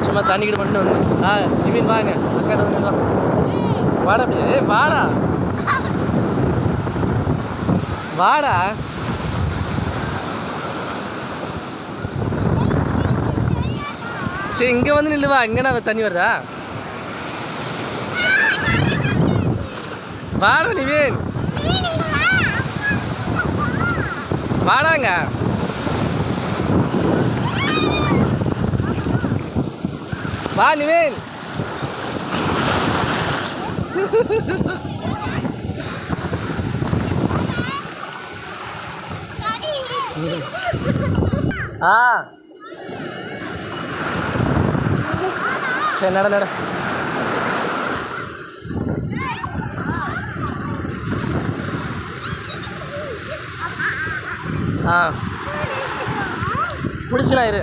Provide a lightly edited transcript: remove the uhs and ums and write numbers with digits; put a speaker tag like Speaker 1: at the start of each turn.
Speaker 1: சும்மா தண்ணிக்கிட்டு மட்டும் வந்து நிவின் வாங்க அக்காட்ட வந்து வா வாடா அப்படியே வாடா வாடா சரி இங்கே வந்து நில்லுவா இங்கேனா தண்ணி வருதா வாடா நிவின் வாடாங்க வா நிவின் சரி நட நட பிடிச்சினா இரு